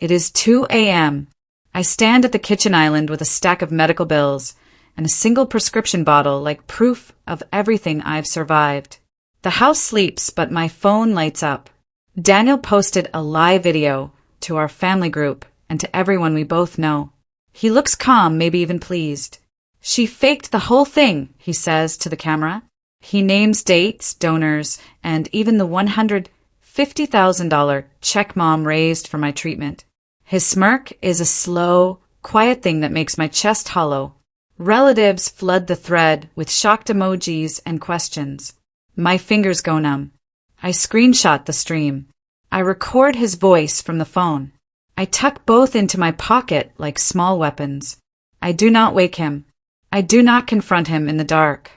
It is 2 a.m. I stand at the kitchen island with a stack of medical bills and a single prescription bottle like proof of everything I've survived. The house sleeps, but my phone lights up. Daniel posted a live video to our family group and to everyone we both know. He looks calm, maybe even pleased. She faked the whole thing, he says to the camera. He names dates, donors, and even the $150,000 check Mom raised for my treatment. His smirk is a slow, quiet thing that makes my chest hollow. Relatives flood the thread with shocked emojis and questions. My fingers go numb. I screenshot the stream. I record his voice from the phone. I tuck both into my pocket like small weapons. I do not wake him. I do not confront him in the dark.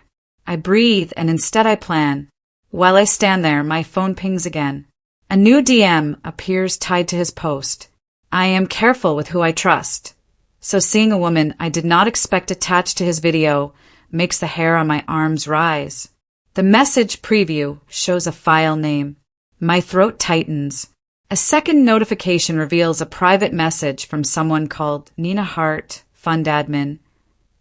I breathe and instead I plan. While I stand there, my phone pings again. A new DM appears tied to his post. I am careful with who I trust. So seeing a woman I did not expect attached to his video makes the hair on my arms rise. The message preview shows a file name. My throat tightens. A second notification reveals a private message from someone called Nina Hart, fund admin,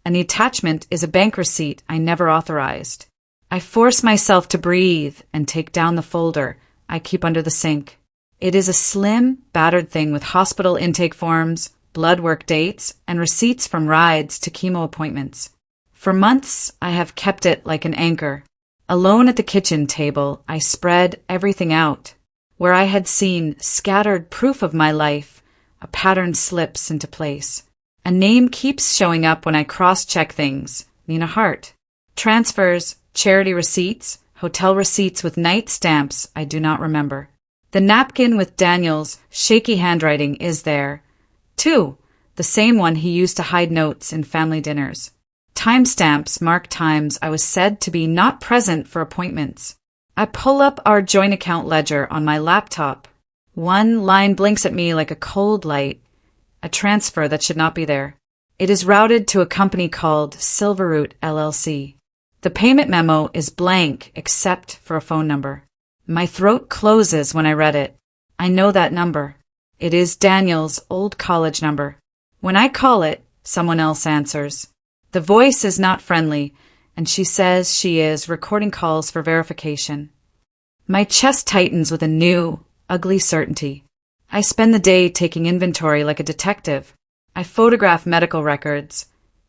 and the attachment is a bank receipt I never authorized. I force myself to breathe and take down the folder I keep under the sink. It is a slim, battered thing with hospital intake forms, blood work dates, and receipts from rides to chemo appointments. For months, I have kept it like an anchor. Alone at the kitchen table, I spread everything out. Where I had seen scattered proof of my life, a pattern slips into place. A name keeps showing up when I cross-check things. Nina Hart. Transfers, charity receipts, hotel receipts with night stamps I do not remember. The napkin with Daniel's shaky handwriting is there. 2. The same one he used to hide notes in family dinners. Timestamps mark times I was said to be not present for appointments. I pull up our joint account ledger on my laptop. One line blinks at me like a cold light. A transfer that should not be there. It is routed to a company called Silverroot LLC. The payment memo is blank except for a phone number. My throat closes when I read it. I know that number. It is Daniel's old college number. When I call it, someone else answers. The voice is not friendly, and she says she is recording calls for verification. My chest tightens with a new, ugly certainty. I spend the day taking inventory like a detective. I photograph medical records,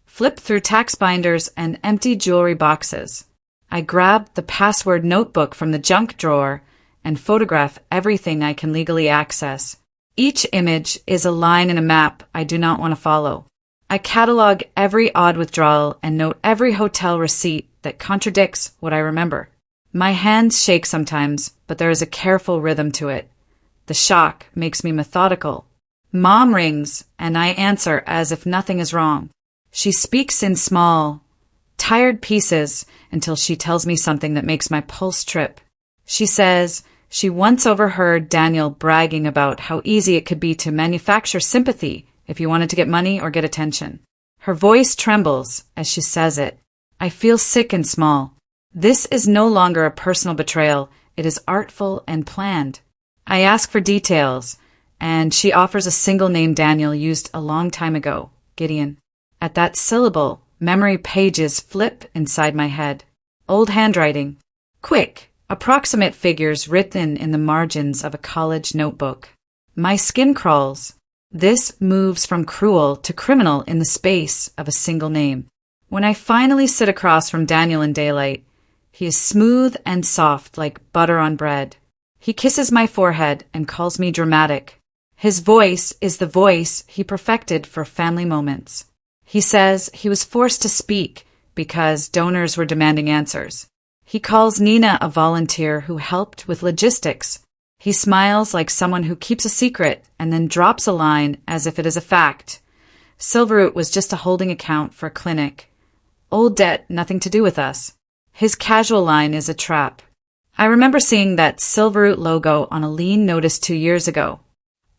flip through tax binders and empty jewelry boxes. I grab the password notebook from the junk drawer and photograph everything I can legally access. Each image is a line in a map I do not want to follow. I catalog every odd withdrawal and note every hotel receipt that contradicts what I remember. My hands shake sometimes, but there is a careful rhythm to it. The shock makes me methodical. Mom rings, and I answer as if nothing is wrong. She speaks in small, tired pieces until she tells me something that makes my pulse trip. She says she once overheard Daniel bragging about how easy it could be to manufacture sympathy if you wanted to get money or get attention. Her voice trembles as she says it. I feel sick and small. This is no longer a personal betrayal. It is artful and planned. I ask for details, and she offers a single name Daniel used a long time ago, Gideon. At that syllable, memory pages flip inside my head. Old handwriting. Quick, approximate figures written in the margins of a college notebook. My skin crawls. This moves from cruel to criminal in the space of a single name. When I finally sit across from Daniel in daylight, he is smooth and soft like butter on bread. He kisses my forehead and calls me dramatic. His voice is the voice he perfected for family moments. He says he was forced to speak because donors were demanding answers. He calls Nina a volunteer who helped with logistics. He smiles like someone who keeps a secret and then drops a line as if it is a fact. Silverroot was just a holding account for a clinic. Old debt, nothing to do with us. His casual line is a trap. I remember seeing that Silverroot logo on a lien notice 2 years ago.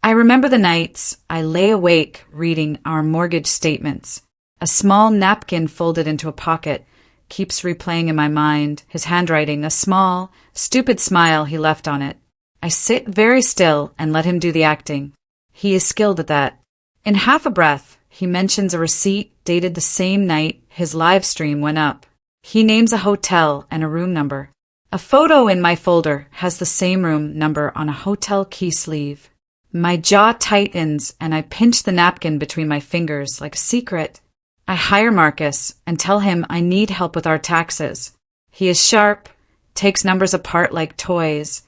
I remember the nights I lay awake reading our mortgage statements. A small napkin folded into a pocket keeps replaying in my mind, his handwriting, a small, stupid smile he left on it. I sit very still and let him do the acting. He is skilled at that. In half a breath, he mentions a receipt dated the same night his live stream went up. He names a hotel and a room number. A photo in my folder has the same room number on a hotel key sleeve. My jaw tightens and I pinch the napkin between my fingers like a secret. I hire Marcus and tell him I need help with our taxes. He is sharp, takes numbers apart like toys,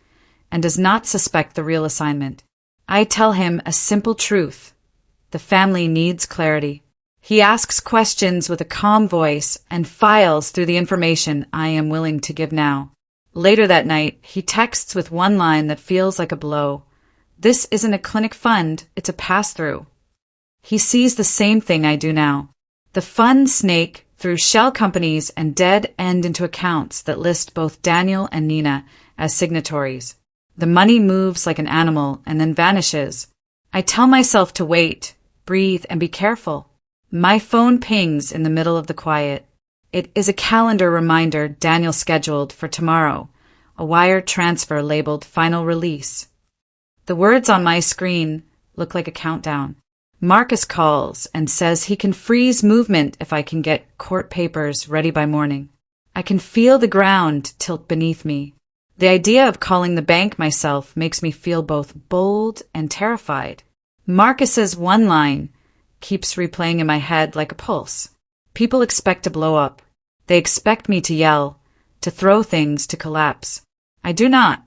and does not suspect the real assignment. I tell him a simple truth. The family needs clarity. He asks questions with a calm voice and files through the information I am willing to give now. Later that night, he texts with one line that feels like a blow. This isn't a clinic fund, it's a pass-through. He sees the same thing I do now. The funds snake through shell companies and dead end into accounts that list both Daniel and Nina as signatories. The money moves like an animal and then vanishes. I tell myself to wait, breathe, and be careful. My phone pings in the middle of the quiet. It is a calendar reminder Daniel scheduled for tomorrow, a wire transfer labeled Final Release. The words on my screen look like a countdown. Marcus calls and says he can freeze movement if I can get court papers ready by morning. I can feel the ground tilt beneath me. The idea of calling the bank myself makes me feel both bold and terrified. Marcus's one line keeps replaying in my head like a pulse. People expect to blow up. They expect me to yell, to throw things, to collapse. I do not.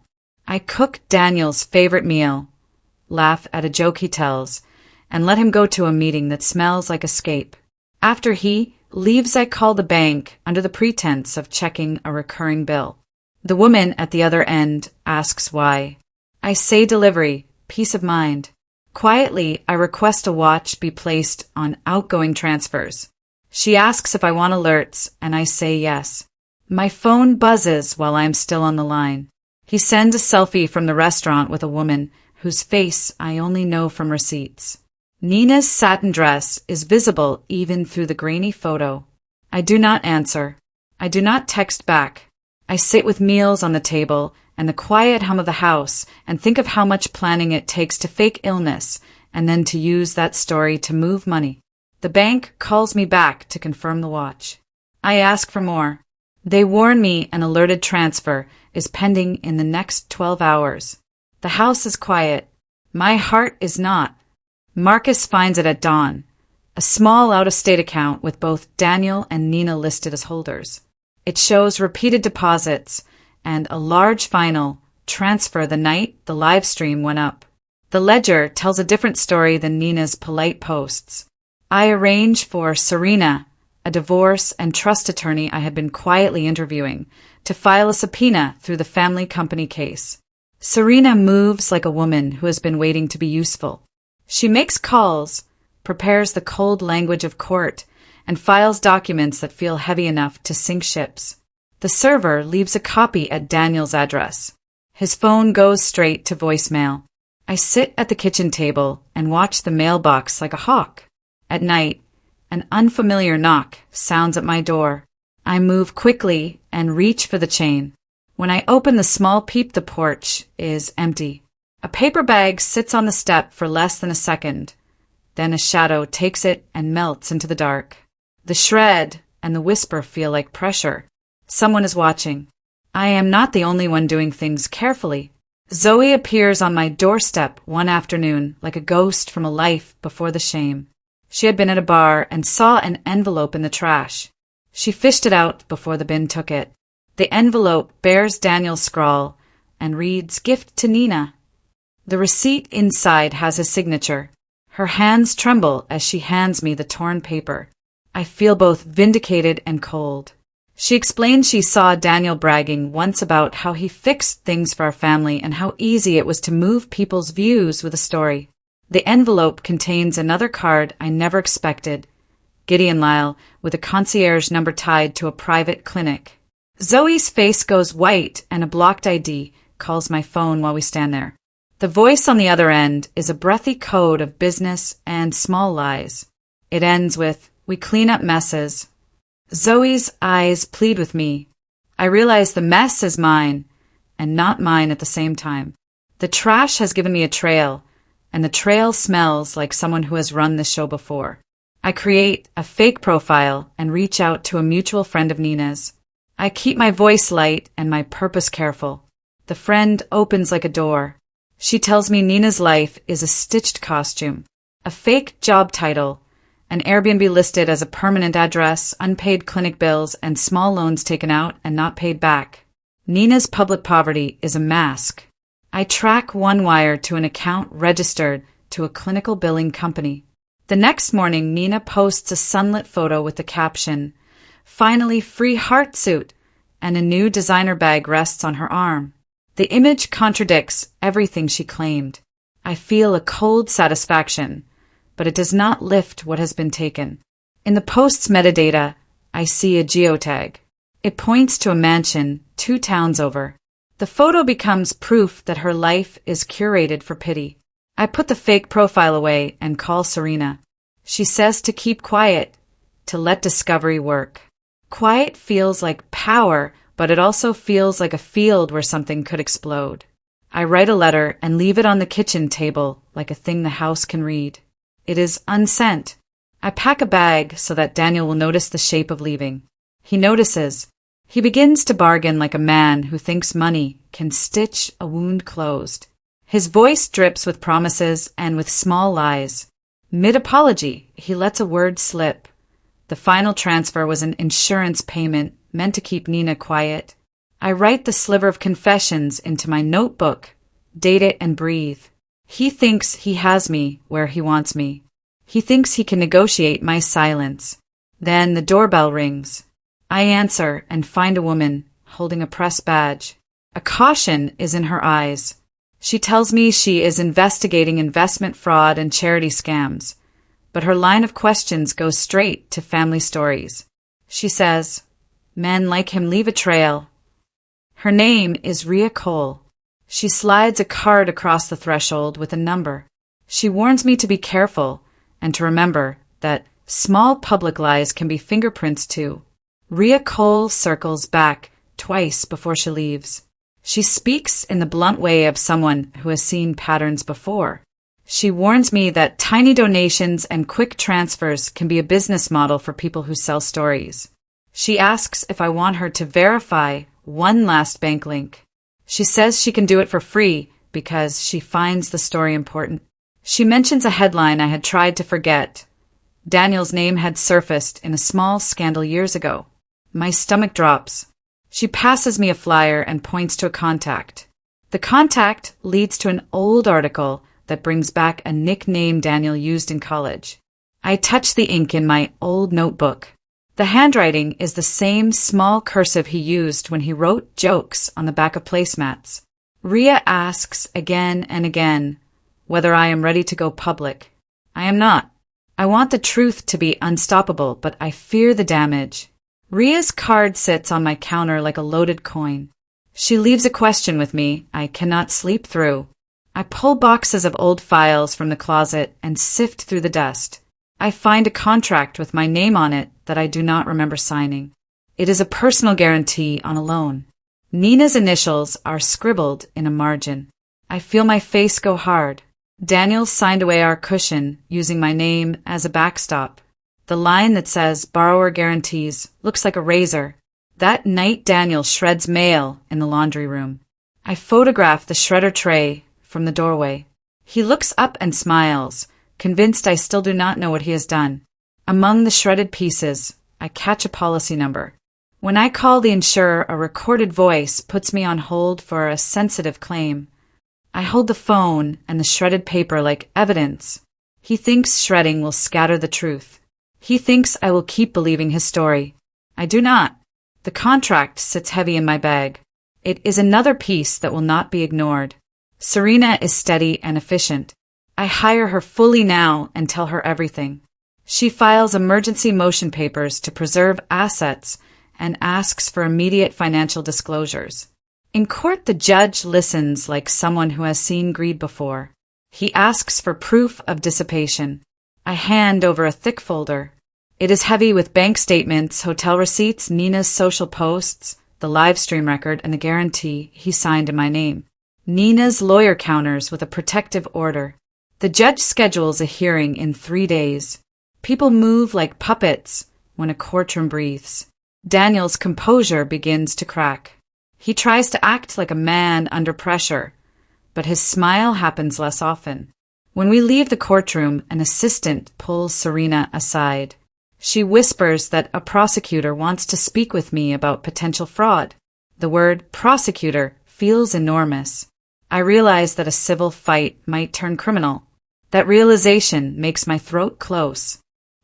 I cook Daniel's favorite meal, laugh at a joke he tells, and let him go to a meeting that smells like escape. After he leaves, I call the bank under the pretense of checking a recurring bill. The woman at the other end asks why. I say delivery, peace of mind. Quietly, I request a watch be placed on outgoing transfers. She asks if I want alerts, and I say yes. My phone buzzes while I am still on the line. He sends a selfie from the restaurant with a woman whose face I only know from receipts. Nina's satin dress is visible even through the grainy photo. I do not answer. I do not text back. I sit with meals on the table and the quiet hum of the house and think of how much planning it takes to fake illness and then to use that story to move money. The bank calls me back to confirm the watch. I ask for more. They warn me an alerted transfer is pending in the next 12 hours. The house is quiet. My heart is not. Marcus finds it at dawn, a small out-of-state account with both Daniel and Nina listed as holders. It shows repeated deposits and a large final transfer the night the live stream went up. The ledger tells a different story than Nina's polite posts. I arrange for Serena, a divorce and trust attorney I had been quietly interviewing, to file a subpoena through the family company case. Serena moves like a woman who has been waiting to be useful. She makes calls, prepares the cold language of court, and files documents that feel heavy enough to sink ships. The server leaves a copy at Daniel's address. His phone goes straight to voicemail. I sit at the kitchen table and watch the mailbox like a hawk. At night, an unfamiliar knock sounds at my door. I move quickly and reach for the chain. When I open the small peep, the porch is empty. A paper bag sits on the step for less than a second. Then a shadow takes it and melts into the dark. The shred and the whisper feel like pressure. Someone is watching. I am not the only one doing things carefully. Zoe appears on my doorstep one afternoon like a ghost from a life before the shame. She had been at a bar and saw an envelope in the trash. She fished it out before the bin took it. The envelope bears Daniel's scrawl and reads, "Gift to Nina." The receipt inside has his signature. Her hands tremble as she hands me the torn paper. I feel both vindicated and cold. She explains she saw Daniel bragging once about how he fixed things for our family and how easy it was to move people's views with a story. The envelope contains another card I never expected. Gideon Lyle, with a concierge number tied to a private clinic. Zoe's face goes white and a blocked ID calls my phone while we stand there. The voice on the other end is a breathy code of business and small lies. It ends with, "We clean up messes." Zoe's eyes plead with me. I realize the mess is mine, and not mine at the same time. The trash has given me a trail, and the trail smells like someone who has run the show before. I create a fake profile and reach out to a mutual friend of Nina's. I keep my voice light and my purpose careful. The friend opens like a door. She tells me Nina's life is a stitched costume, a fake job title, an Airbnb listed as a permanent address, unpaid clinic bills, and small loans taken out and not paid back. Nina's public poverty is a mask. I track one wire to an account registered to a clinical billing company. The next morning, Nina posts a sunlit photo with the caption, "Finally free heart suit," and a new designer bag rests on her arm. The image contradicts everything she claimed. I feel a cold satisfaction, but it does not lift what has been taken. In the post's metadata, I see a geotag. It points to a mansion 2 towns over. The photo becomes proof that her life is curated for pity. I put the fake profile away and call Serena. She says to keep quiet, to let discovery work. Quiet feels like power, but it also feels like a field where something could explode. I write a letter and leave it on the kitchen table like a thing the house can read. It is unsent. I pack a bag so that Daniel will notice the shape of leaving. He notices. He begins to bargain like a man who thinks money can stitch a wound closed. His voice drips with promises and with small lies. Mid-apology, he lets a word slip. The final transfer was an insurance payment meant to keep Nina quiet. I write the sliver of confessions into my notebook, date it and breathe. He thinks he has me where he wants me. He thinks he can negotiate my silence. Then the doorbell rings. I answer and find a woman holding a press badge. A caution is in her eyes. She tells me she is investigating investment fraud and charity scams, but her line of questions goes straight to family stories. She says, "Men like him leave a trail." Her name is Rhea Cole. She slides a card across the threshold with a number. She warns me to be careful and to remember that small public lies can be fingerprints too. Rhea Cole circles back twice before she leaves. She speaks in the blunt way of someone who has seen patterns before. She warns me that tiny donations and quick transfers can be a business model for people who sell stories. She asks if I want her to verify one last bank link. She says she can do it for free because she finds the story important. She mentions a headline I had tried to forget. Daniel's name had surfaced in a small scandal years ago. My stomach drops. She passes me a flyer and points to a contact. The contact leads to an old article that brings back a nickname Daniel used in college. I touch the ink in my old notebook. The handwriting is the same small cursive he used when he wrote jokes on the back of placemats. Rhea asks again and again whether I am ready to go public. I am not. I want the truth to be unstoppable, but I fear the damage. Rhea's card sits on my counter like a loaded coin. She leaves a question with me I cannot sleep through. I pull boxes of old files from the closet and sift through the dust. I find a contract with my name on it that I do not remember signing. It is a personal guarantee on a loan. Nina's initials are scribbled in a margin. I feel my face go hard. Daniel signed away our cushion using my name as a backstop. The line that says borrower guarantees looks like a razor. That night Daniel shreds mail in the laundry room. I photograph the shredder tray from the doorway. He looks up and smiles, convinced I still do not know what he has done. Among the shredded pieces, I catch a policy number. When I call the insurer, a recorded voice puts me on hold for a sensitive claim. I hold the phone and the shredded paper like evidence. He thinks shredding will scatter the truth. He thinks I will keep believing his story. I do not. The contract sits heavy in my bag. It is another piece that will not be ignored. Serena is steady and efficient. I hire her fully now and tell her everything. She files emergency motion papers to preserve assets and asks for immediate financial disclosures. In court, the judge listens like someone who has seen greed before. He asks for proof of dissipation. I hand over a thick folder. It is heavy with bank statements, hotel receipts, Nina's social posts, the live stream record, and the guarantee he signed in my name. Nina's lawyer counters with a protective order. The judge schedules a hearing in 3 days. People move like puppets when a courtroom breathes. Daniel's composure begins to crack. He tries to act like a man under pressure, but his smile happens less often. When we leave the courtroom, an assistant pulls Serena aside. She whispers that a prosecutor wants to speak with me about potential fraud. The word prosecutor feels enormous. I realize that a civil fight might turn criminal. That realization makes my throat close.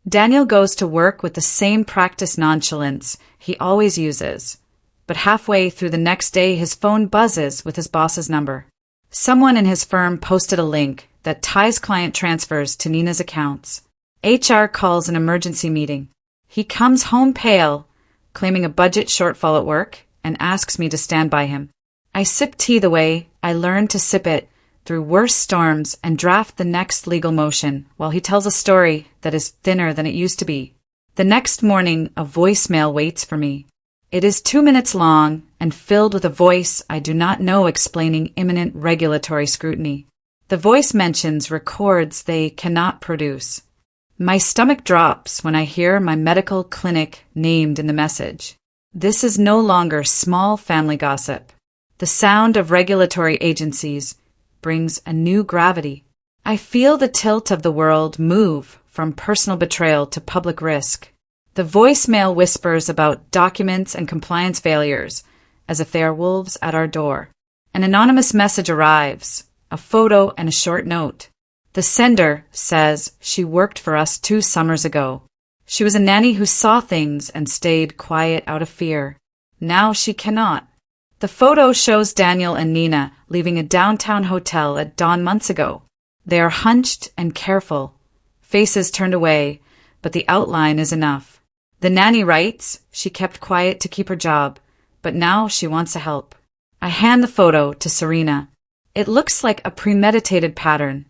Daniel goes to work with the same practiced nonchalance he always uses, but halfway through the next day his phone buzzes with his boss's number. Someone in his firm posted a link that ties client transfers to Nina's accounts. HR calls an emergency meeting. He comes home pale, claiming a budget shortfall at work, and asks me to stand by him. I sip tea the way I learned to sip it through worse storms and draft the next legal motion while he tells a story that is thinner than it used to be. The next morning, a voicemail waits for me. It is 2 minutes long and filled with a voice I do not know explaining imminent regulatory scrutiny. The voice mentions records they cannot produce. My stomach drops when I hear my medical clinic named in the message. This is no longer small family gossip. The sound of regulatory agencies brings a new gravity. I feel the tilt of the world move from personal betrayal to public risk. The voicemail whispers about documents and compliance failures, as if they are wolves at our door. An anonymous message arrives, a photo and a short note. The sender says she worked for us 2 summers ago. She was a nanny who saw things and stayed quiet out of fear. Now she cannot. The photo shows Daniel and Nina leaving a downtown hotel at dawn months ago. They are hunched and careful, faces turned away, but the outline is enough. The nanny writes she kept quiet to keep her job, but now she wants to help. I hand the photo to Serena. It looks like a premeditated pattern.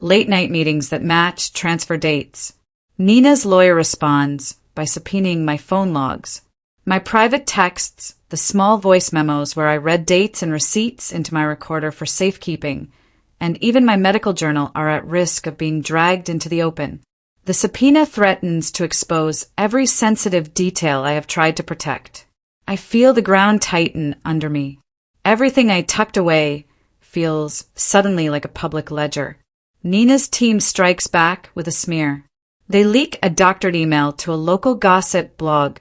Late-night meetings that match transfer dates. Nina's lawyer responds by subpoenaing my phone logs. My private texts, the small voice memos where I read dates and receipts into my recorder for safekeeping, and even my medical journal are at risk of being dragged into the open. The subpoena threatens to expose every sensitive detail I have tried to protect. I feel the ground tighten under me. Everything I tucked away feels suddenly like a public ledger. Nina's team strikes back with a smear. They leak a doctored email to a local gossip blog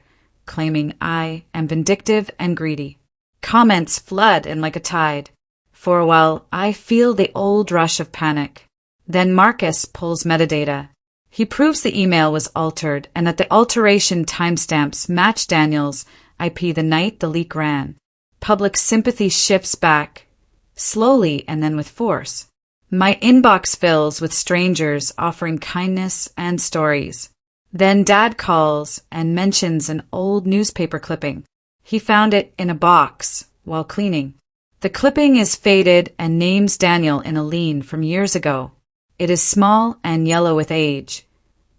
claiming I am vindictive and greedy. Comments flood in like a tide. For a while, I feel the old rush of panic. Then Marcus pulls metadata. He proves the email was altered and that the alteration timestamps match Daniel's IP the night the leak ran. Public sympathy shifts back, slowly and then with force. My inbox fills with strangers offering kindness and stories. Then Dad calls and mentions an old newspaper clipping. He found it in a box while cleaning. The clipping is faded and names Daniel in a lien from years ago. It is small and yellow with age,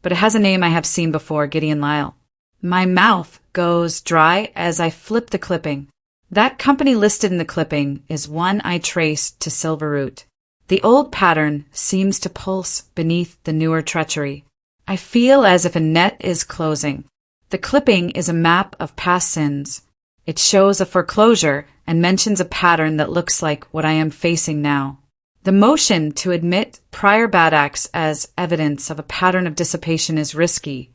but it has a name I have seen before, Gideon Lyle. My mouth goes dry as I flip the clipping. That company listed in the clipping is one I traced to Silverroot. The old pattern seems to pulse beneath the newer treachery. I feel as if a net is closing. The clipping is a map of past sins. It shows a foreclosure and mentions a pattern that looks like what I am facing now. The motion to admit prior bad acts as evidence of a pattern of dissipation is risky,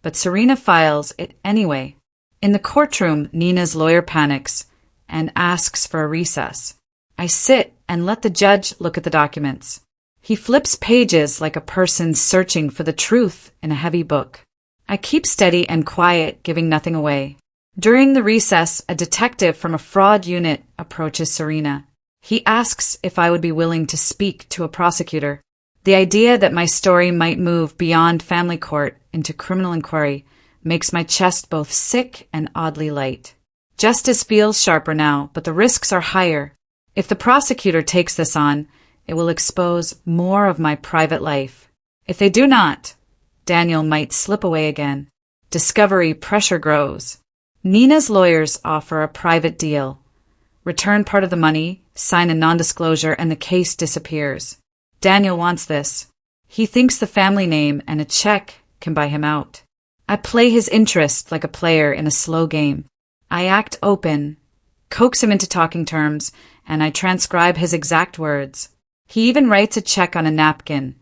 but Serena files it anyway. In the courtroom, Nina's lawyer panics and asks for a recess. I sit and let the judge look at the documents. He flips pages like a person searching for the truth in a heavy book. I keep steady and quiet, giving nothing away. During the recess, a detective from a fraud unit approaches Serena. He asks if I would be willing to speak to a prosecutor. The idea that my story might move beyond family court into criminal inquiry makes my chest both sick and oddly light. Justice feels sharper now, but the risks are higher. If the prosecutor takes this on, it will expose more of my private life. If they do not, Daniel might slip away again. Discovery pressure grows. Nina's lawyers offer a private deal. Return part of the money, sign a non-disclosure, and the case disappears. Daniel wants this. He thinks the family name and a check can buy him out. I play his interest like a player in a slow game. I act open, coax him into talking terms, and I transcribe his exact words. He even writes a check on a napkin,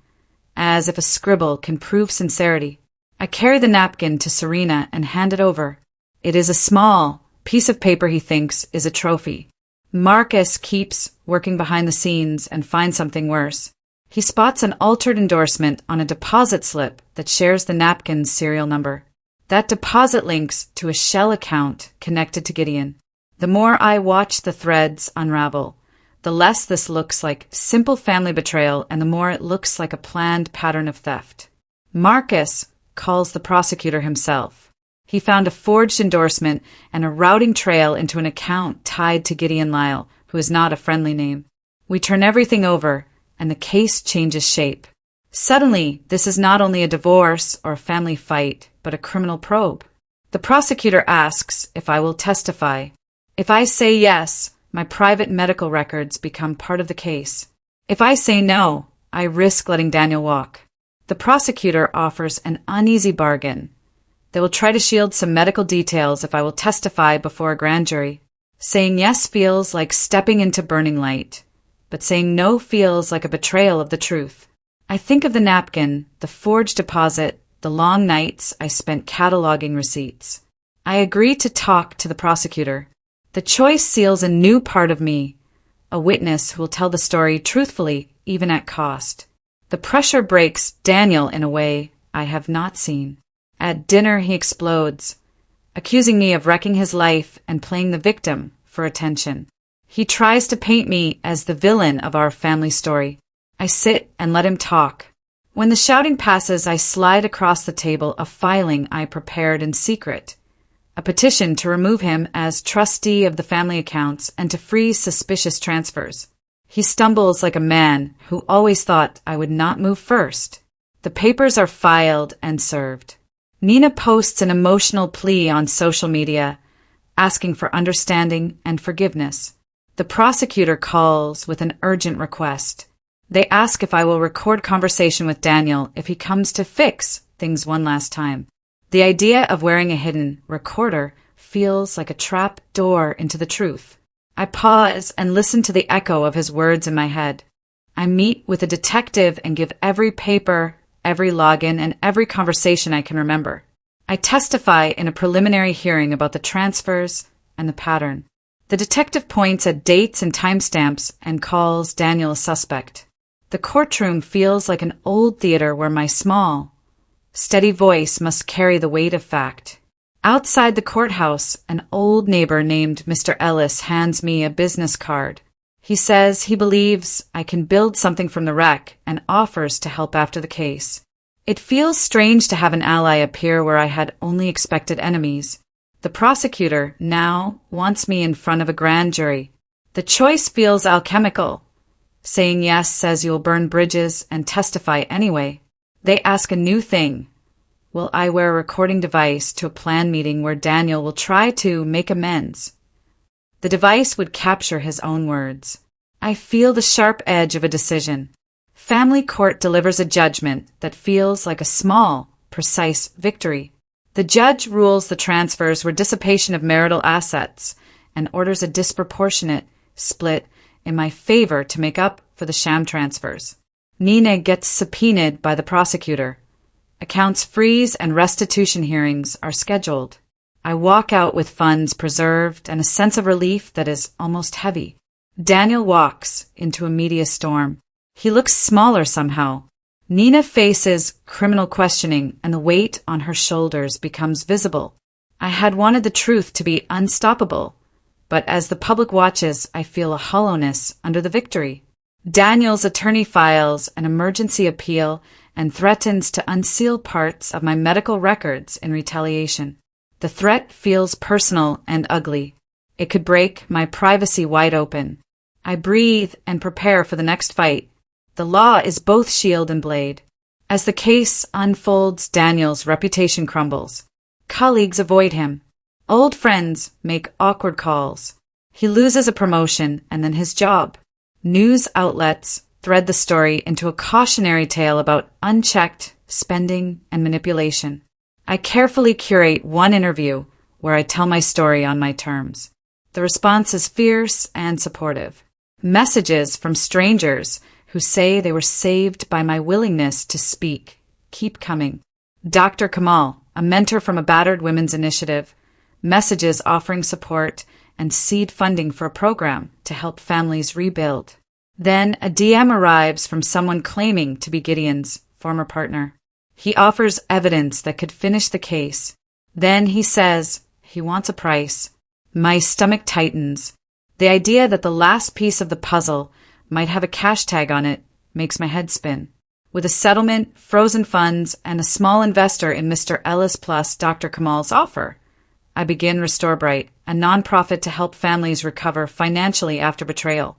as if a scribble can prove sincerity. I carry the napkin to Serena and hand it over. It is a small piece of paper he thinks is a trophy. Marcus keeps working behind the scenes and finds something worse. He spots an altered endorsement on a deposit slip that shares the napkin's serial number. That deposit links to a shell account connected to Gideon. The more I watch the threads unravel, the less this looks like simple family betrayal and the more it looks like a planned pattern of theft. Marcus calls the prosecutor himself. He found a forged endorsement and a routing trail into an account tied to Gideon Lyle, who is not a friendly name. We turn everything over, and the case changes shape. Suddenly, this is not only a divorce or a family fight, but a criminal probe. The prosecutor asks if I will testify. If I say yes, my private medical records become part of the case. If I say no, I risk letting Daniel walk. The prosecutor offers an uneasy bargain. They will try to shield some medical details if I will testify before a grand jury. Saying yes feels like stepping into burning light, but saying no feels like a betrayal of the truth. I think of the napkin, the forged deposit, the long nights I spent cataloging receipts. I agree to talk to the prosecutor. The choice seals a new part of me, a witness who will tell the story truthfully, even at cost. The pressure breaks Daniel in a way I have not seen. At dinner he explodes, accusing me of wrecking his life and playing the victim for attention. He tries to paint me as the villain of our family story. I sit and let him talk. When the shouting passes, I slide across the table a filing I prepared in secret, a petition to remove him as trustee of the family accounts and to freeze suspicious transfers. He stumbles like a man who always thought I would not move first. The papers are filed and served. Nina posts an emotional plea on social media, asking for understanding and forgiveness. The prosecutor calls with an urgent request. They ask if I will record conversation with Daniel if he comes to fix things one last time. The idea of wearing a hidden recorder feels like a trap door into the truth. I pause and listen to the echo of his words in my head. I meet with a detective and give every paper, every login, and every conversation I can remember. I testify in a preliminary hearing about the transfers and the pattern. The detective points at dates and timestamps and calls Daniel a suspect. The courtroom feels like an old theater where my small, steady voice must carry the weight of fact. Outside the courthouse, an old neighbor named Mr. Ellis hands me a business card. He says he believes I can build something from the wreck and offers to help after the case. It feels strange to have an ally appear where I had only expected enemies. The prosecutor now wants me in front of a grand jury. The choice feels alchemical. Saying yes says you'll burn bridges and testify anyway. They ask a new thing. Will I wear a recording device to a planned meeting where Daniel will try to make amends? The device would capture his own words. I feel the sharp edge of a decision. Family court delivers a judgment that feels like a small, precise victory. The judge rules the transfers were dissipation of marital assets and orders a disproportionate split in my favor to make up for the sham transfers. Nina gets subpoenaed by the prosecutor. Accounts freeze and restitution hearings are scheduled. I walk out with funds preserved and a sense of relief that is almost heavy. Daniel walks into a media storm. He looks smaller somehow. Nina faces criminal questioning and the weight on her shoulders becomes visible. I had wanted the truth to be unstoppable, but as the public watches, I feel a hollowness under the victory. Daniel's attorney files an emergency appeal and threatens to unseal parts of my medical records in retaliation. The threat feels personal and ugly. It could break my privacy wide open. I breathe and prepare for the next fight. The law is both shield and blade. As the case unfolds, Daniel's reputation crumbles. Colleagues avoid him. Old friends make awkward calls. He loses a promotion and then his job. News outlets thread the story into a cautionary tale about unchecked spending and manipulation. I carefully curate one interview where I tell my story on my terms. The response is fierce and supportive. Messages from strangers who say they were saved by my willingness to speak keep coming. Dr. Kamal, a mentor from a battered women's initiative, messages offering support and seed funding for a program to help families rebuild. Then a DM arrives from someone claiming to be Gideon's former partner. He offers evidence that could finish the case. Then he says he wants a price. My stomach tightens. The idea that the last piece of the puzzle might have a cash tag on it makes my head spin. With a settlement, frozen funds, and a small investor in Mr. Ellis plus Dr. Kamal's offer, I begin Restore Bright, a nonprofit to help families recover financially after betrayal.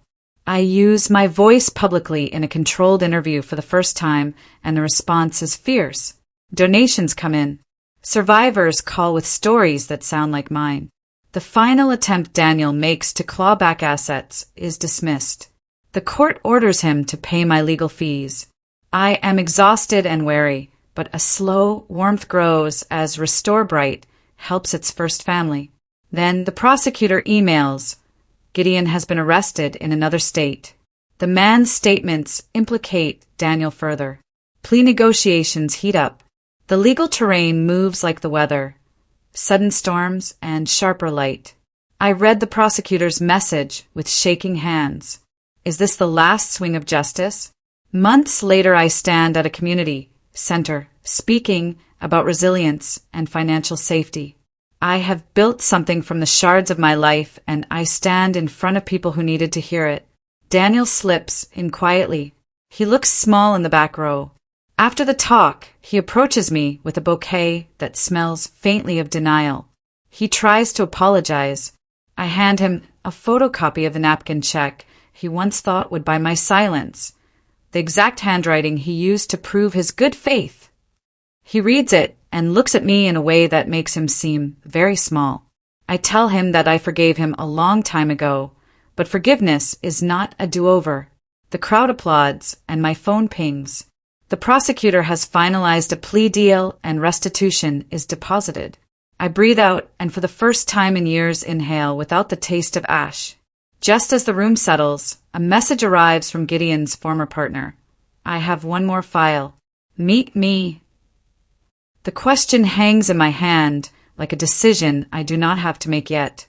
I use my voice publicly in a controlled interview for the first time, and the response is fierce. Donations come in. Survivors call with stories that sound like mine. The final attempt Daniel makes to claw back assets is dismissed. The court orders him to pay my legal fees. I am exhausted and wary, but a slow warmth grows as Restore Bright helps its first family. Then the prosecutor emails. Gideon has been arrested in another state. The man's statements implicate Daniel further. Plea negotiations heat up. The legal terrain moves like the weather. Sudden storms and sharper light. I read the prosecutor's message with shaking hands. Is this the last swing of justice? Months later, I stand at a community center speaking about resilience and financial safety. I have built something from the shards of my life, and I stand in front of people who needed to hear it. Daniel slips in quietly. He looks small in the back row. After the talk, he approaches me with a bouquet that smells faintly of denial. He tries to apologize. I hand him a photocopy of the napkin check he once thought would buy my silence, the exact handwriting he used to prove his good faith. He reads it and looks at me in a way that makes him seem very small. I tell him that I forgave him a long time ago, but forgiveness is not a do-over. The crowd applauds, and my phone pings. The prosecutor has finalized a plea deal, and restitution is deposited. I breathe out, and for the first time in years inhale without the taste of ash. Just as the room settles, a message arrives from Gideon's former partner. I have one more file. Meet me. The question hangs in my hand like a decision I do not have to make yet.